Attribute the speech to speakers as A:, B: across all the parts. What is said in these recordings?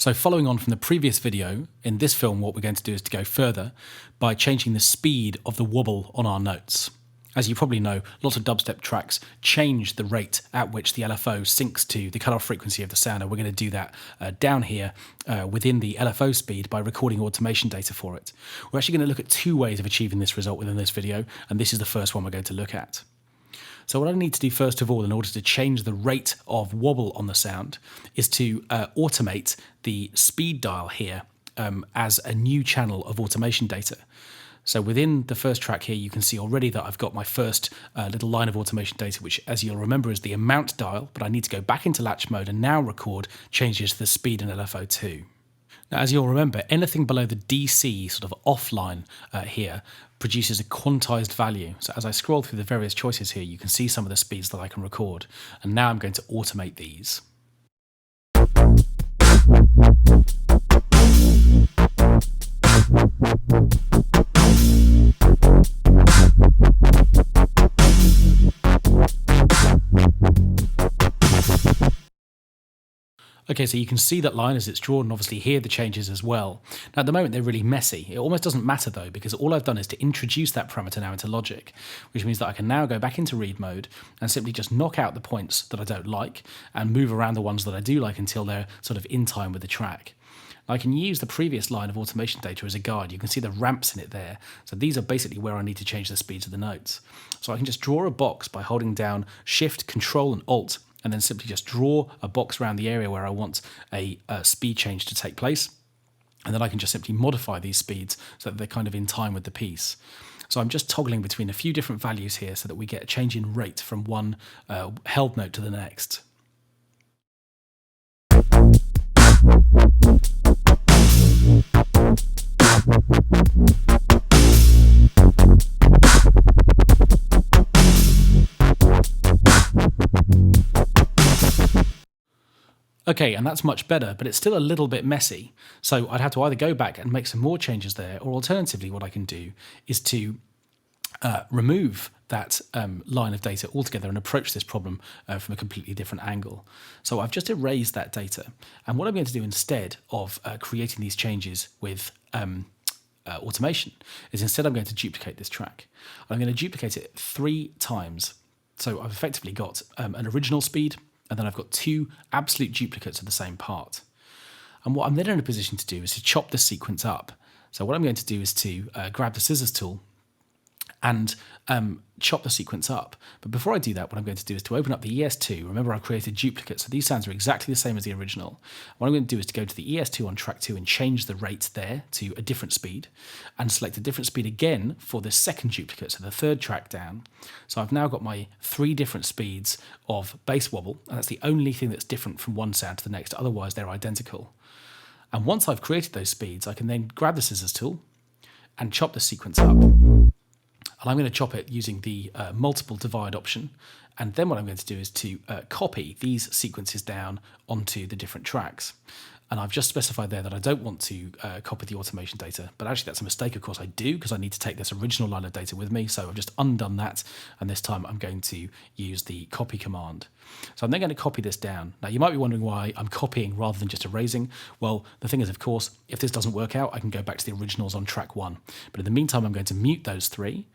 A: So following on from the previous video, in this film what we're going to do is to go further by changing the speed of the wobble on our notes. As you probably know, lots of dubstep tracks change the rate at which the LFO syncs to the cutoff frequency of the sound, and we're going to do that down here within the LFO speed by recording automation data for it. We're actually going to look at two ways of achieving this result within this video, and this is the first one we're going to look at. So what I need to do first of all in order to change the rate of wobble on the sound is to automate the speed dial here as a new channel of automation data. So within the first track here, you can see already that I've got my first little line of automation data, which, as you'll remember, is the amount dial, but I need to go back into latch mode and now record changes to the speed and LFO2. Now, as you'll remember, anything below the DC sort of offline here produces a quantized value. So as I scroll through the various choices here, you can see some of the speeds that I can record. And now I'm going to automate these. Okay, so you can see that line as it's drawn and obviously hear the changes as well. Now at the moment they're really messy. It almost doesn't matter though, because all I've done is to introduce that parameter now into Logic, which means that I can now go back into read mode and simply just knock out the points that I don't like and move around the ones that I do like until they're sort of in time with the track. I can use the previous line of automation data as a guide. You can see the ramps in it there. So these are basically where I need to change the speeds of the notes. So I can just draw a box by holding down Shift, Control and Alt, and then simply just draw a box around the area where I want a speed change to take place. And then I can just simply modify these speeds so that they're kind of in time with the piece. So I'm just toggling between a few different values here so that we get a change in rate from one held note to the next. Okay, and that's much better, but it's still a little bit messy. So I'd have to either go back and make some more changes there, or alternatively what I can do is to remove that line of data altogether and approach this problem from a completely different angle. So I've just erased that data, and what I'm going to do instead of creating these changes with automation is instead I'm going to duplicate this track. I'm going to duplicate it 3 times. So I've effectively got an original speed, and then I've got 2 absolute duplicates of the same part. And what I'm then in a position to do is to chop the sequence up. So what I'm going to do is to grab the scissors tool and chop the sequence up. But before I do that, what I'm going to do is to open up the ES2. Remember, I've created duplicates, so these sounds are exactly the same as the original. What I'm going to do is to go to the ES2 on track 2 and change the rate there to a different speed, and select a different speed again for the second duplicate, so the third track down. So I've now got my 3 different speeds of bass wobble, and that's the only thing that's different from one sound to the next. Otherwise, they're identical. And once I've created those speeds, I can then grab the scissors tool and chop the sequence up. And I'm going to chop it using the multiple divide option. And then what I'm going to do is to copy these sequences down onto the different tracks. And I've just specified there that I don't want to copy the automation data, but actually that's a mistake. Of course I do, because I need to take this original line of data with me. So I've just undone that. And this time I'm going to use the copy command. So I'm then going to copy this down. Now you might be wondering why I'm copying rather than just erasing. Well, the thing is, of course, if this doesn't work out, I can go back to the originals on track 1. But in the meantime, I'm going to mute those 3.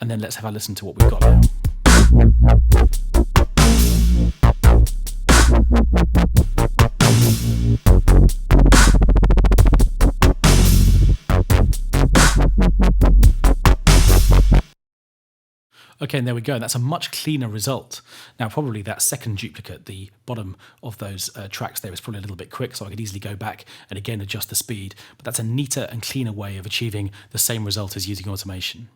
A: And then let's have a listen to what we've got now. Okay, and there we go. That's a much cleaner result. Now, probably that second duplicate, the bottom of those tracks there, is probably a little bit quick, so I could easily go back and again adjust the speed. But that's a neater and cleaner way of achieving the same result as using automation.